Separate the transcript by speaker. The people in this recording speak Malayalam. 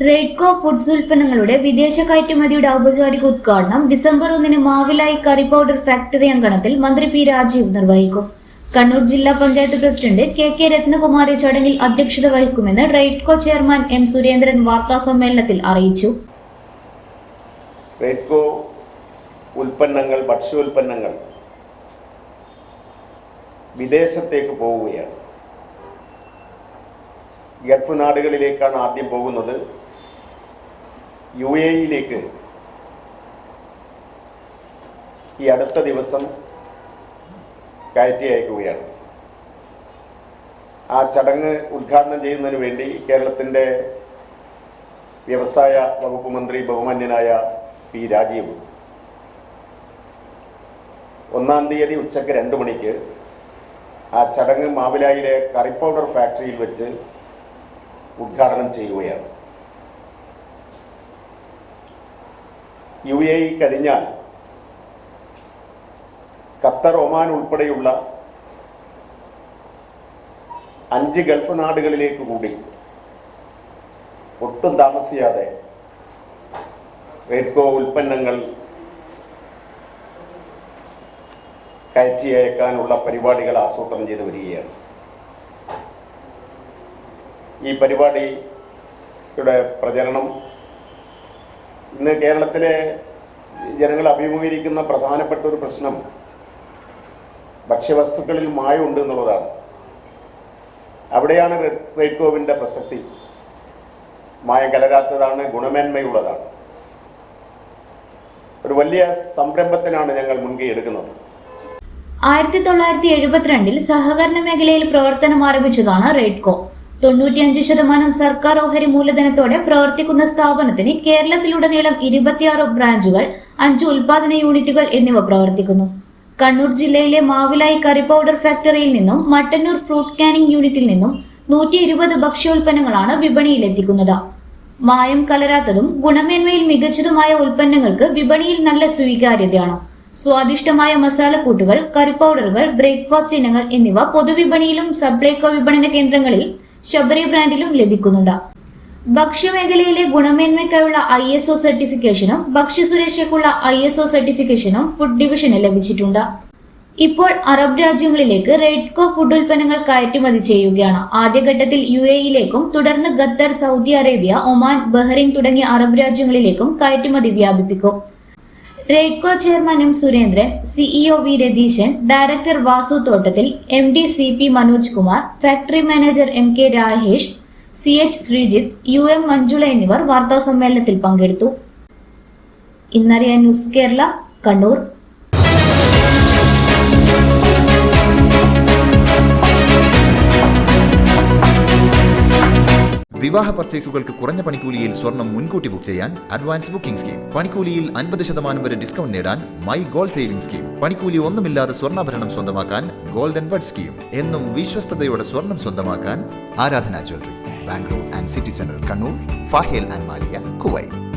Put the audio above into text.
Speaker 1: റെഡ്കോ ഫുഡ്സ് ഉൽപ്പന്നങ്ങളുടെ വിദേശ കയറ്റുമതിയുടെ ഔപചാരിക ഉദ്ഘാടനം December 1 Mavilayi curry powder factory അങ്കണത്തിൽ മന്ത്രി പി രാജീവ് നിർവഹിക്കും. കണ്ണൂർ ജില്ലാ പഞ്ചായത്ത് പ്രസിഡന്റ് കെ രത്നകുമാരി ചടങ്ങിൽ അധ്യക്ഷത വഹിക്കുമെന്ന് റെഡ്കോ ചെയർമാൻ എം സുരേന്ദ്രൻ വാർത്താസമ്മേളനത്തിൽ അറിയിച്ചു.
Speaker 2: റെഡ്കോ ഉൽപ്പന്നങ്ങൾ, ഭക്ഷ്യോൽപ്പന്നങ്ങൾ വിദേശത്തേക്ക് പോവുകയാണ്. ഗൾഫ് നാടുകളിലേക്കാണ് ആദ്യം പോകുന്നത്. UAE-യിലേക്ക് ഈ അടുത്ത ദിവസം കയറ്റി അയക്കുകയാണ്. ആ ചടങ്ങ് ഉദ്ഘാടനം ചെയ്യുന്നതിന് വേണ്ടി കേരളത്തിൻ്റെ വ്യവസായ വകുപ്പ് മന്ത്രി ബഹുമാന്യനായ പി രാജീവ് 1-ാം തീയതി ഉച്ചയ്ക്ക് 2 മണിക്ക് ആ ചടങ്ങ് മാവിലായിലെ കറി പൗഡർ ഫാക്ടറിയിൽ വെച്ച് ഉദ്ഘാടനം ചെയ്യുകയാണ്. UAE കഴിഞ്ഞാൽ ഖത്തർ, ഒമാൻ ഉൾപ്പെടെയുള്ള 5 ഗൾഫ് നാടുകളിലേക്ക് കൂടി ഒട്ടും താമസിയാതെ റെഡ്കോ ഉൽപ്പന്നങ്ങൾ കയറ്റി അയക്കാനുള്ള പരിപാടികൾ ആസൂത്രണം ചെയ്ത് വരികയാണ്. ഈ പരിപാടിയുടെ പ്രചരണം ഇന്ന് കേരളത്തിലെ ജനങ്ങൾ അഭിമുഖീകരിക്കുന്ന പ്രധാനപ്പെട്ട ഒരു പ്രശ്നം ഭക്ഷ്യവസ്തുക്കളിൽ മായമുണ്ട് എന്നുള്ളതാണ്. അവിടെയാണ് റെഡ്കോവിൻ്റെ പ്രസക്തി. മായം കലരാത്തതാണ്, ഗുണമേന്മയുള്ളതാണ്. ഒരു വലിയ സംരംഭത്തിനാണ് ഞങ്ങൾ മുൻകൈ എടുക്കുന്നത്.
Speaker 1: 1972 സഹകരണ മേഖലയിൽ പ്രവർത്തനം ആരംഭിച്ചതാണ് റെഡ്കോ. 95% സർക്കാർ ഓഹരി മൂലധനത്തോടെ പ്രവർത്തിക്കുന്ന സ്ഥാപനത്തിന് കേരളത്തിലുടനീളം 26 ബ്രാഞ്ചുകൾ, 5 ഉൽപാദന യൂണിറ്റുകൾ എന്നിവ പ്രവർത്തിക്കുന്നു. കണ്ണൂർ ജില്ലയിലെ മാവിലായി കറി പൗഡർ ഫാക്ടറിയിൽ നിന്നും മട്ടന്നൂർ ഫ്രൂട്ട് കാനിംഗ് യൂണിറ്റിൽ നിന്നും 120 ഭക്ഷ്യോൽപ്പന്നങ്ങളാണ് വിപണിയിലെത്തിക്കുന്നത്. മായം കലരാത്തതും ഗുണമേന്മയിൽ മികച്ചതുമായ ഉൽപ്പന്നങ്ങൾക്ക് വിപണിയിൽ നല്ല സ്വീകാര്യതയാണ്. സ്വാദിഷ്ടമായ മസാലക്കൂട്ടുകൾ, കറി പൗഡറുകൾ, ബ്രേക്ക്ഫാസ്റ്റ് ഇനങ്ങൾ എന്നിവ പൊതുവിപണിയിലും സപ്ലൈകോ വിപണന കേന്ദ്രങ്ങളിൽ ശബരി ബ്രാൻഡിലും ലഭിക്കുന്നുണ്ട്. ഭക്ഷ്യമേഖലയിലെ ഗുണമേന്മയ്ക്കായുള്ള ISO സർട്ടിഫിക്കേഷനും ഭക്ഷ്യസുരക്ഷയ്ക്കുള്ള ISO സർട്ടിഫിക്കേഷനും ഫുഡ് ഡിവിഷന് ലഭിച്ചിട്ടുണ്ട്. ഇപ്പോൾ അറബ് രാജ്യങ്ങളിലേക്ക് റെഡ്കോ ഫുഡ് ഉൽപ്പന്നങ്ങൾ കയറ്റുമതി ചെയ്യുകയാണ്. ആദ്യഘട്ടത്തിൽ UAE-യിലേക്കും തുടർന്ന് Qatar, Saudi Arabia, Oman, Bahrain തുടങ്ങിയ അറബ് രാജ്യങ്ങളിലേക്കും കയറ്റുമതി വ്യാപിപ്പിക്കും. Redco chairman M Surendran, CEO V Ratheeshan, director Vasu Thottathil, MD CP Manoj Kumar, factory manager MK Rahesh, CH Sreejith, UM Manjula എന്നിവർ വാർത്താസമ്മേളനത്തിൽ പങ്കെടുത്തു. ഇന്നറിയാൻ ന്യൂസ് കേരള, കണ്ണൂർ.
Speaker 3: വിവാഹ പർച്ചേസുകൾക്ക് കുറഞ്ഞ പണിക്കൂലിയിൽ സ്വർണം മുൻകൂട്ടി ബുക്ക് ചെയ്യാൻ അഡ്വാൻസ് ബുക്കിംഗ് സ്കീം. പണിക്കൂലിയിൽ 50% വരെ ഡിസ്കൗണ്ട് നേടാൻ മൈ ഗോൾഡ് സേവിംഗ് സ്കീം. പണിക്കൂലി ഒന്നുമില്ലാതെ സ്വർണ്ണാഭരണം സ്വന്തമാക്കാൻ ഗോൾഡൻ ബഡ് സ്കീം. എന്നും വിശ്വസ്തയോടെ സ്വർണം സ്വന്തമാക്കാൻ ആരാധന jewellery, Bangalore and city centre, Kannur, ഫാഹേൽ and Maliya, Kuwait.